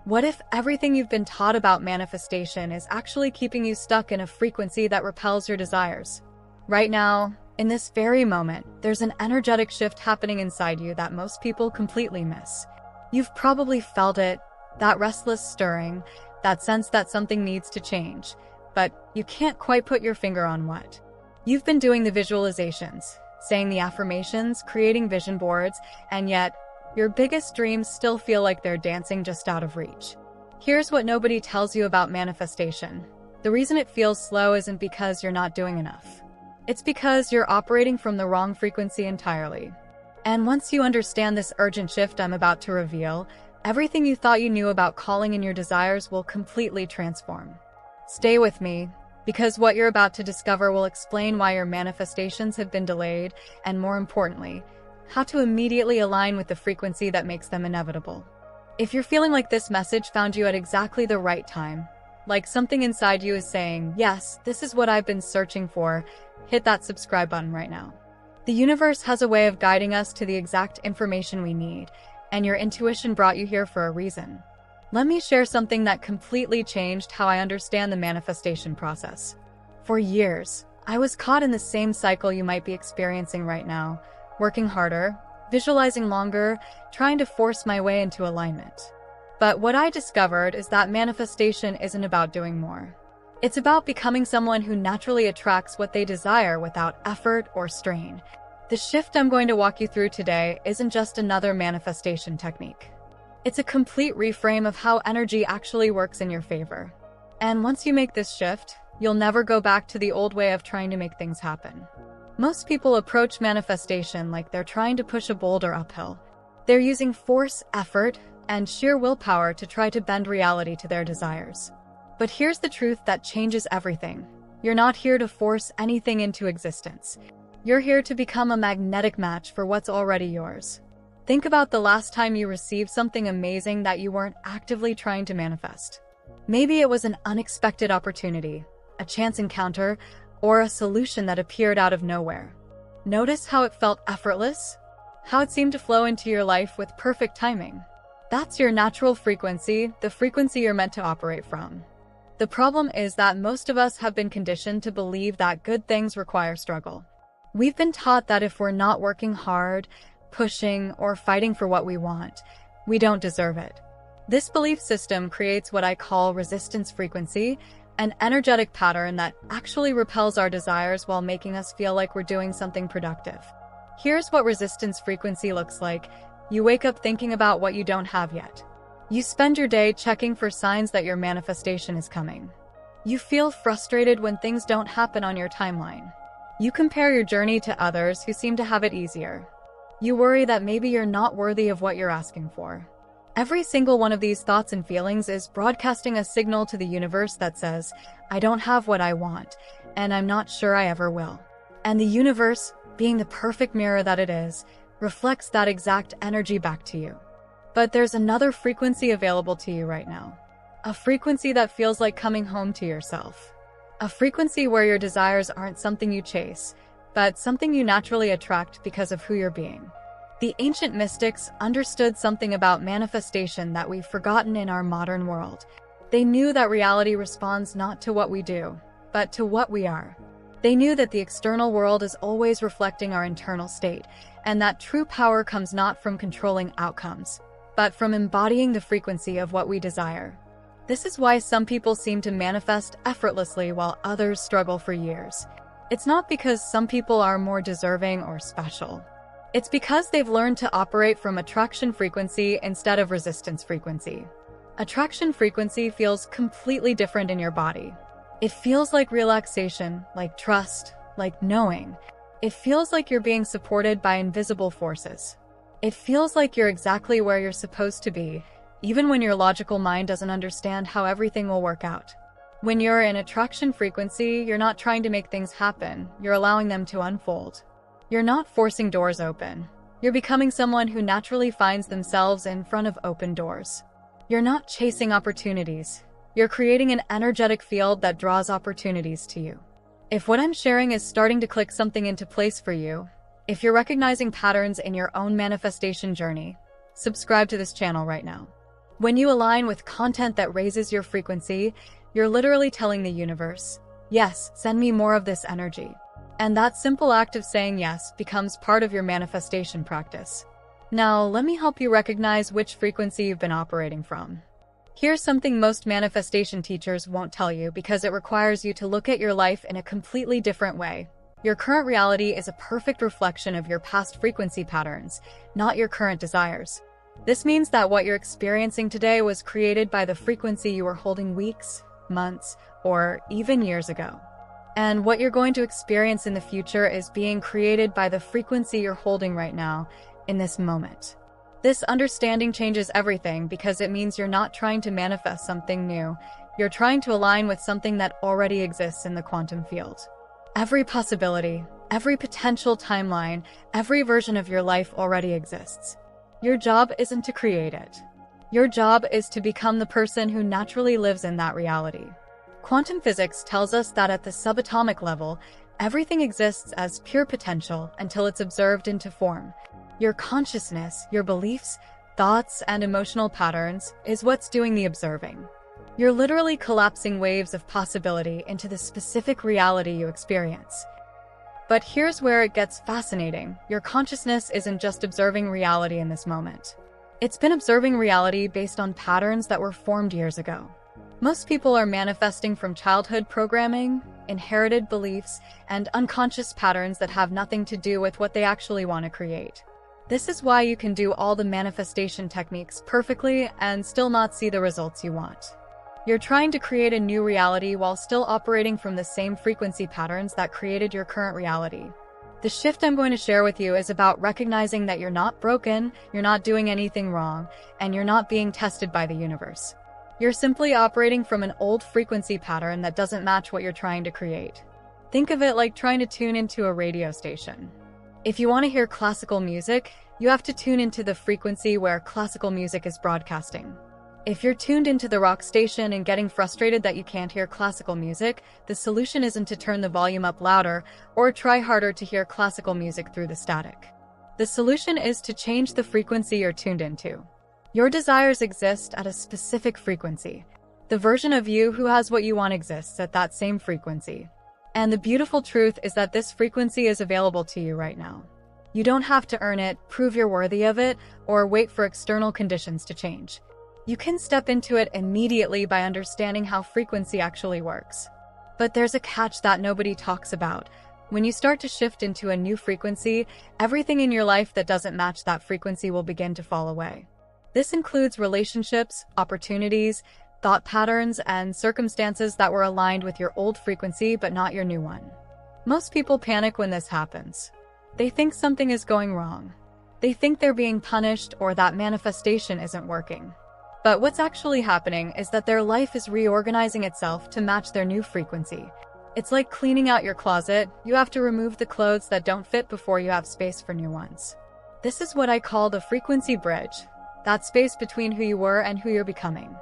What if everything you've been taught about manifestation is actually keeping you stuck in a frequency that repels your desires? Right now, in this very moment, there's an energetic shift happening inside you that most people completely miss. You've probably felt it, that restless stirring, that sense that something needs to change, but you can't quite put your finger on what. You've been doing the visualizations, saying the affirmations, creating vision boards, and yet, your biggest dreams still feel like they're dancing just out of reach. Here's what nobody tells you about manifestation. The reason it feels slow isn't because you're not doing enough. It's because you're operating from the wrong frequency entirely. And once you understand this urgent shift I'm about to reveal, everything you thought you knew about calling in your desires will completely transform. Stay with me, because what you're about to discover will explain why your manifestations have been delayed, and more importantly, how to immediately align with the frequency that makes them inevitable. If you're feeling like this message found you at exactly the right time, like something inside you is saying, yes, this is what I've been searching for, hit that subscribe button right now. The universe has a way of guiding us to the exact information we need, and your intuition brought you here for a reason. Let me share something that completely changed how I understand the manifestation process. For years, I was caught in the same cycle you might be experiencing right now, working harder, visualizing longer, trying to force my way into alignment. But what I discovered is that manifestation isn't about doing more. It's about becoming someone who naturally attracts what they desire without effort or strain. The shift I'm going to walk you through today isn't just another manifestation technique. It's a complete reframe of how energy actually works in your favor. And once you make this shift, you'll never go back to the old way of trying to make things happen. Most people approach manifestation like they're trying to push a boulder uphill. They're using force, effort, and sheer willpower to try to bend reality to their desires. But here's the truth that changes everything. You're not here to force anything into existence. You're here to become a magnetic match for what's already yours. Think about the last time you received something amazing that you weren't actively trying to manifest. Maybe it was an unexpected opportunity, a chance encounter, or a solution that appeared out of nowhere. Notice how it felt effortless? How it seemed to flow into your life with perfect timing. That's your natural frequency, the frequency you're meant to operate from. The problem is that most of us have been conditioned to believe that good things require struggle. We've been taught that if we're not working hard, pushing, or fighting for what we want, we don't deserve it. This belief system creates what I call resistance frequency, an energetic pattern that actually repels our desires while making us feel like we're doing something productive. Here's what resistance frequency looks like. You wake up thinking about what you don't have yet. You spend your day checking for signs that your manifestation is coming. You feel frustrated when things don't happen on your timeline. You compare your journey to others who seem to have it easier. You worry that maybe you're not worthy of what you're asking for. Every single one of these thoughts and feelings is broadcasting a signal to the universe that says, I don't have what I want, and I'm not sure I ever will. And the universe, being the perfect mirror that it is, reflects that exact energy back to you. But there's another frequency available to you right now. A frequency that feels like coming home to yourself. A frequency where your desires aren't something you chase, but something you naturally attract because of who you're being. The ancient mystics understood something about manifestation that we've forgotten in our modern world. They knew that reality responds not to what we do, but to what we are. They knew that the external world is always reflecting our internal state, and that true power comes not from controlling outcomes, but from embodying the frequency of what we desire. This is why some people seem to manifest effortlessly while others struggle for years. It's not because some people are more deserving or special. It's because they've learned to operate from attraction frequency instead of resistance frequency. Attraction frequency feels completely different in your body. It feels like relaxation, like trust, like knowing. It feels like you're being supported by invisible forces. It feels like you're exactly where you're supposed to be, even when your logical mind doesn't understand how everything will work out. When you're in attraction frequency, you're not trying to make things happen, you're allowing them to unfold. You're not forcing doors open. You're becoming someone who naturally finds themselves in front of open doors. You're not chasing opportunities. You're creating an energetic field that draws opportunities to you. If what I'm sharing is starting to click something into place for you, if you're recognizing patterns in your own manifestation journey, subscribe to this channel right now. When you align with content that raises your frequency, you're literally telling the universe, yes, send me more of this energy. And that simple act of saying yes becomes part of your manifestation practice. Now, let me help you recognize which frequency you've been operating from. Here's something most manifestation teachers won't tell you because it requires you to look at your life in a completely different way. Your current reality is a perfect reflection of your past frequency patterns, not your current desires. This means that what you're experiencing today was created by the frequency you were holding weeks, months, or even years ago. And what you're going to experience in the future is being created by the frequency you're holding right now, in this moment. This understanding changes everything because it means you're not trying to manifest something new. You're trying to align with something that already exists in the quantum field. Every possibility, every potential timeline, every version of your life already exists. Your job isn't to create it. Your job is to become the person who naturally lives in that reality. Quantum physics tells us that at the subatomic level, everything exists as pure potential until it's observed into form. Your consciousness, your beliefs, thoughts, and emotional patterns is what's doing the observing. You're literally collapsing waves of possibility into the specific reality you experience. But here's where it gets fascinating. Your consciousness isn't just observing reality in this moment. It's been observing reality based on patterns that were formed years ago. Most people are manifesting from childhood programming, inherited beliefs, and unconscious patterns that have nothing to do with what they actually want to create. This is why you can do all the manifestation techniques perfectly and still not see the results you want. You're trying to create a new reality while still operating from the same frequency patterns that created your current reality. The shift I'm going to share with you is about recognizing that you're not broken, you're not doing anything wrong, and you're not being tested by the universe. You're simply operating from an old frequency pattern that doesn't match what you're trying to create. Think of it like trying to tune into a radio station. If you want to hear classical music, you have to tune into the frequency where classical music is broadcasting. If you're tuned into the rock station and getting frustrated that you can't hear classical music, the solution isn't to turn the volume up louder or try harder to hear classical music through the static. The solution is to change the frequency you're tuned into. Your desires exist at a specific frequency. The version of you who has what you want exists at that same frequency. And the beautiful truth is that this frequency is available to you right now. You don't have to earn it, prove you're worthy of it, or wait for external conditions to change. You can step into it immediately by understanding how frequency actually works. But there's a catch that nobody talks about. When you start to shift into a new frequency, everything in your life that doesn't match that frequency will begin to fall away. This includes relationships, opportunities, thought patterns, and circumstances that were aligned with your old frequency but not your new one. Most people panic when this happens. They think something is going wrong. They think they're being punished or that manifestation isn't working. But what's actually happening is that their life is reorganizing itself to match their new frequency. It's like cleaning out your closet. You have to remove the clothes that don't fit before you have space for new ones. This is what I call the frequency bridge, that space between who you were and who you're becoming.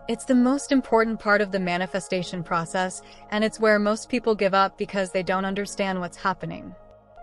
It's the most important part of the manifestation process, and it's where most people give up because they don't understand what's happening.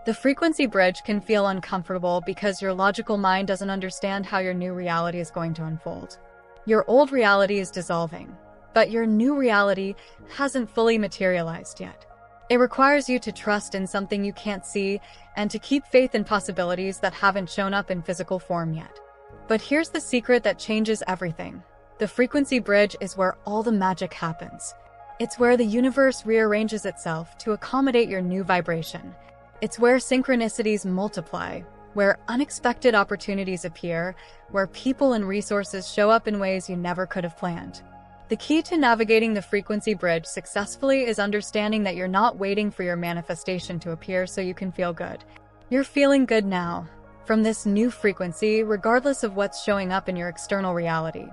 The frequency bridge can feel uncomfortable because your logical mind doesn't understand how your new reality is going to unfold. Your old reality is dissolving, but your new reality hasn't fully materialized yet. It requires you to trust in something you can't see and to keep faith in possibilities that haven't shown up in physical form yet. But here's the secret that changes everything. The frequency bridge is where all the magic happens. It's where the universe rearranges itself to accommodate your new vibration. It's where synchronicities multiply, where unexpected opportunities appear, where people and resources show up in ways you never could have planned. The key to navigating the frequency bridge successfully is understanding that you're not waiting for your manifestation to appear so you can feel good. You're feeling good now, from this new frequency, regardless of what's showing up in your external reality.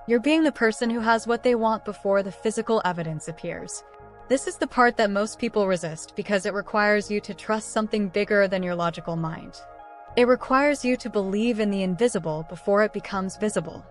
You're being the person who has what they want before the physical evidence appears. This is the part that most people resist because it requires you to trust something bigger than your logical mind. It requires you to believe in the invisible before it becomes visible.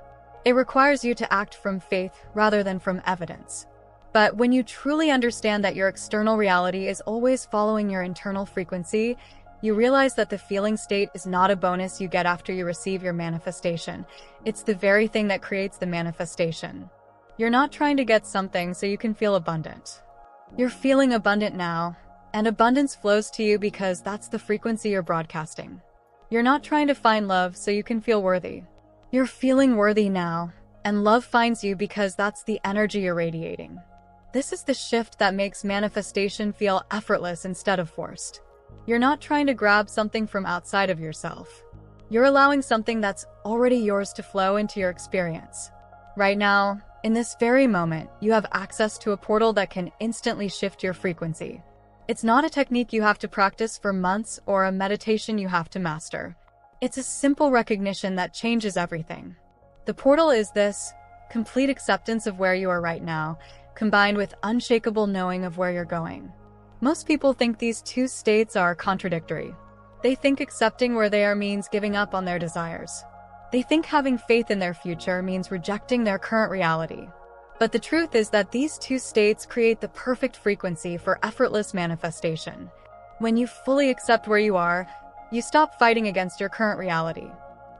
It requires you to act from faith rather than from evidence. But when you truly understand that your external reality is always following your internal frequency, you realize that the feeling state is not a bonus you get after you receive your manifestation. It's the very thing that creates the manifestation. You're not trying to get something so you can feel abundant. You're feeling abundant now, and abundance flows to you because that's the frequency you're broadcasting. You're not trying to find love so you can feel worthy. You're feeling worthy now, and love finds you because that's the energy you're radiating. This is the shift that makes manifestation feel effortless instead of forced. You're not trying to grab something from outside of yourself. You're allowing something that's already yours to flow into your experience. Right now, in this very moment, you have access to a portal that can instantly shift your frequency. It's not a technique you have to practice for months or a meditation you have to master. It's a simple recognition that changes everything. The portal is this complete acceptance of where you are right now, combined with unshakable knowing of where you're going. Most people think these two states are contradictory. They think accepting where they are means giving up on their desires. They think having faith in their future means rejecting their current reality. But the truth is that these two states create the perfect frequency for effortless manifestation. When you fully accept where you are, you stop fighting against your current reality.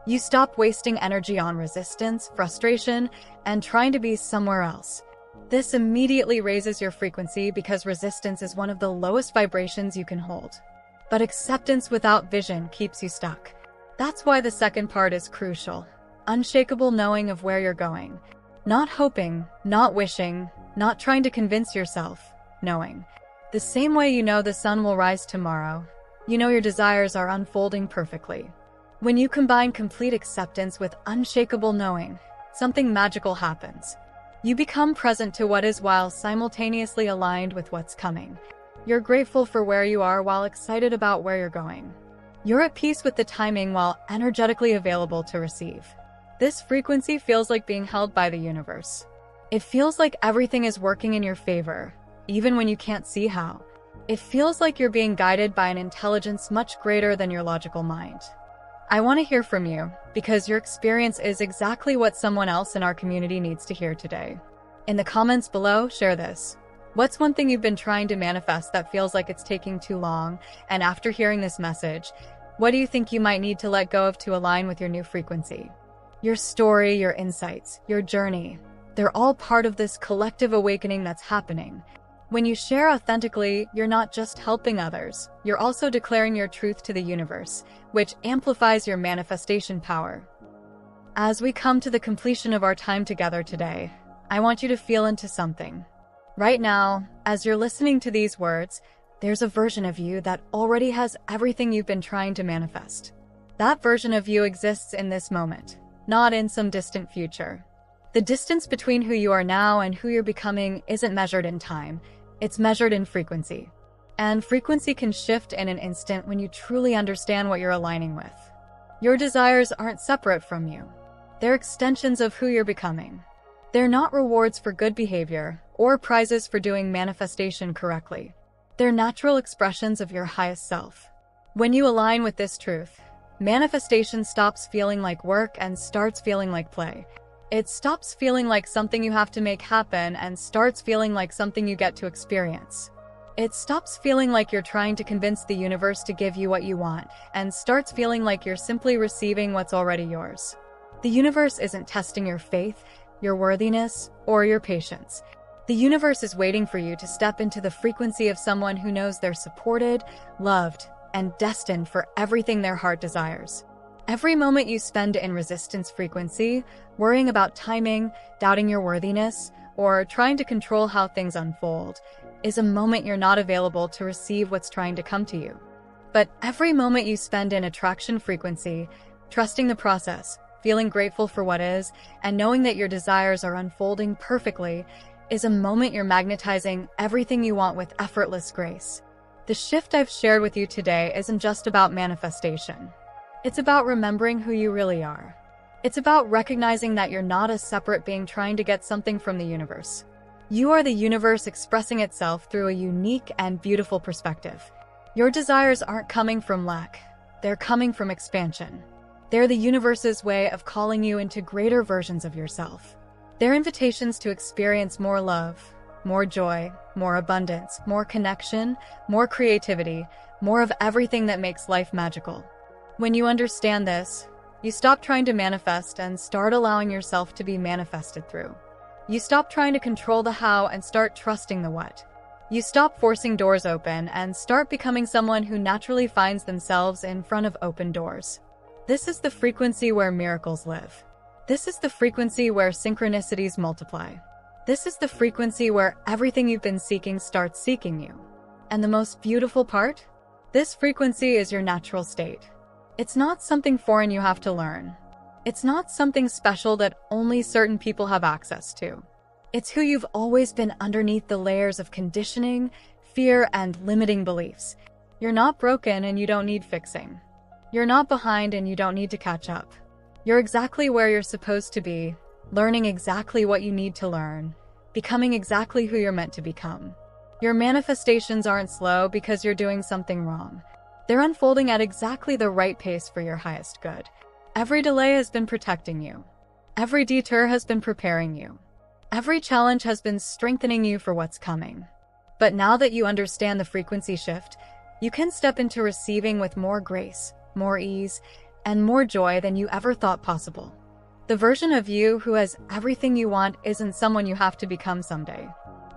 You stop wasting energy on resistance, frustration, and trying to be somewhere else. This immediately raises your frequency because resistance is one of the lowest vibrations you can hold. But acceptance without vision keeps you stuck. That's why the second part is crucial. Unshakable knowing of where you're going. Not hoping, not wishing, not trying to convince yourself, knowing. The same way you know the sun will rise tomorrow, you know your desires are unfolding perfectly. When you combine complete acceptance with unshakable knowing, something magical happens. You become present to what is while simultaneously aligned with what's coming. You're grateful for where you are while excited about where you're going. You're at peace with the timing while energetically available to receive. This frequency feels like being held by the universe. It feels like everything is working in your favor, even when you can't see how. It feels like you're being guided by an intelligence much greater than your logical mind. I want to hear from you, because your experience is exactly what someone else in our community needs to hear today. In the comments below, share this. What's one thing you've been trying to manifest that feels like it's taking too long? And after hearing this message, what do you think you might need to let go of to align with your new frequency? Your story, your insights, your journey, they're all part of this collective awakening that's happening. When you share authentically, you're not just helping others, you're also declaring your truth to the universe, which amplifies your manifestation power. As we come to the completion of our time together today, I want you to feel into something. Right now, as you're listening to these words, there's a version of you that already has everything you've been trying to manifest. That version of you exists in this moment, not in some distant future. The distance between who you are now and who you're becoming isn't measured in time, it's measured in frequency. And frequency can shift in an instant when you truly understand what you're aligning with. Your desires aren't separate from you. They're extensions of who you're becoming. They're not rewards for good behavior or prizes for doing manifestation correctly. They're natural expressions of your highest self. When you align with this truth, manifestation stops feeling like work and starts feeling like play. It stops feeling like something you have to make happen and starts feeling like something you get to experience. It stops feeling like you're trying to convince the universe to give you what you want and starts feeling like you're simply receiving what's already yours. The universe isn't testing your faith, your worthiness, or your patience. The universe is waiting for you to step into the frequency of someone who knows they're supported, loved, and destined for everything their heart desires. Every moment you spend in resistance frequency, worrying about timing, doubting your worthiness, or trying to control how things unfold, is a moment you're not available to receive what's trying to come to you. But every moment you spend in attraction frequency, trusting the process, feeling grateful for what is, and knowing that your desires are unfolding perfectly, is a moment you're magnetizing everything you want with effortless grace. The shift I've shared with you today isn't just about manifestation. It's about remembering who you really are. It's about recognizing that you're not a separate being trying to get something from the universe. You are the universe expressing itself through a unique and beautiful perspective. Your desires aren't coming from lack. They're coming from expansion. They're the universe's way of calling you into greater versions of yourself. They're invitations to experience more love, more joy, more abundance, more connection, more creativity, more of everything that makes life magical. When you understand this, you stop trying to manifest and start allowing yourself to be manifested through. You stop trying to control the how and start trusting the what. You stop forcing doors open and start becoming someone who naturally finds themselves in front of open doors. This is the frequency where miracles live. This is the frequency where synchronicities multiply. This is the frequency where everything you've been seeking starts seeking you. And the most beautiful part? This frequency is your natural state. It's not something foreign you have to learn. It's not something special that only certain people have access to. It's who you've always been underneath the layers of conditioning, fear, and limiting beliefs. You're not broken and you don't need fixing. You're not behind and you don't need to catch up. You're exactly where you're supposed to be, learning exactly what you need to learn, becoming exactly who you're meant to become. Your manifestations aren't slow because you're doing something wrong. They're unfolding at exactly the right pace for your highest good. Every delay has been protecting you. Every detour has been preparing you. Every challenge has been strengthening you for what's coming. But now that you understand the frequency shift, you can step into receiving with more grace, more ease, and more joy than you ever thought possible. The version of you who has everything you want isn't someone you have to become someday.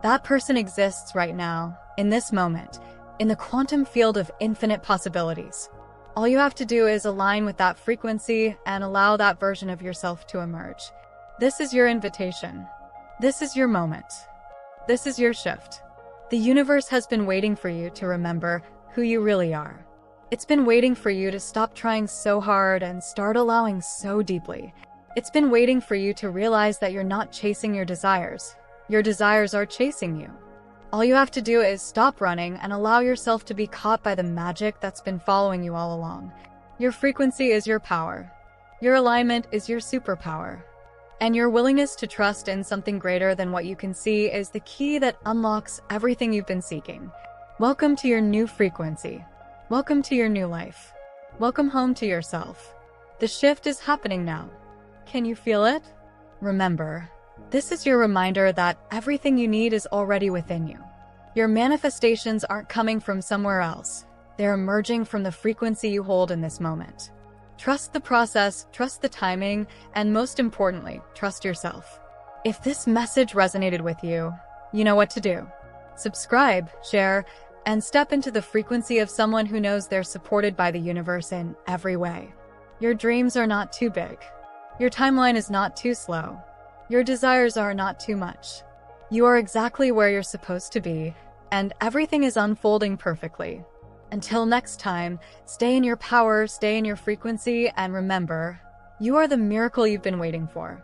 That person exists right now, in this moment, in the quantum field of infinite possibilities. All you have to do is align with that frequency and allow that version of yourself to emerge. This is your invitation. This is your moment. This is your shift. The universe has been waiting for you to remember who you really are. It's been waiting for you to stop trying so hard and start allowing so deeply. It's been waiting for you to realize that you're not chasing your desires. Your desires are chasing you. All you have to do is stop running and allow yourself to be caught by the magic that's been following you all along. Your frequency is your power. Your alignment is your superpower. And your willingness to trust in something greater than what you can see is the key that unlocks everything you've been seeking. Welcome to your new frequency. Welcome to your new life. Welcome home to yourself. The shift is happening now. Can you feel it? Remember, this is your reminder that everything you need is already within you. Your manifestations aren't coming from somewhere else. They're emerging from the frequency you hold in this moment. Trust the process, trust the timing, and most importantly, trust yourself. If this message resonated with you, you know what to do. Subscribe, share, and step into the frequency of someone who knows they're supported by the universe in every way. Your dreams are not too big. Your timeline is not too slow. Your desires are not too much. You are exactly where you're supposed to be, and everything is unfolding perfectly. Until next time, stay in your power, stay in your frequency, and remember, you are the miracle you've been waiting for.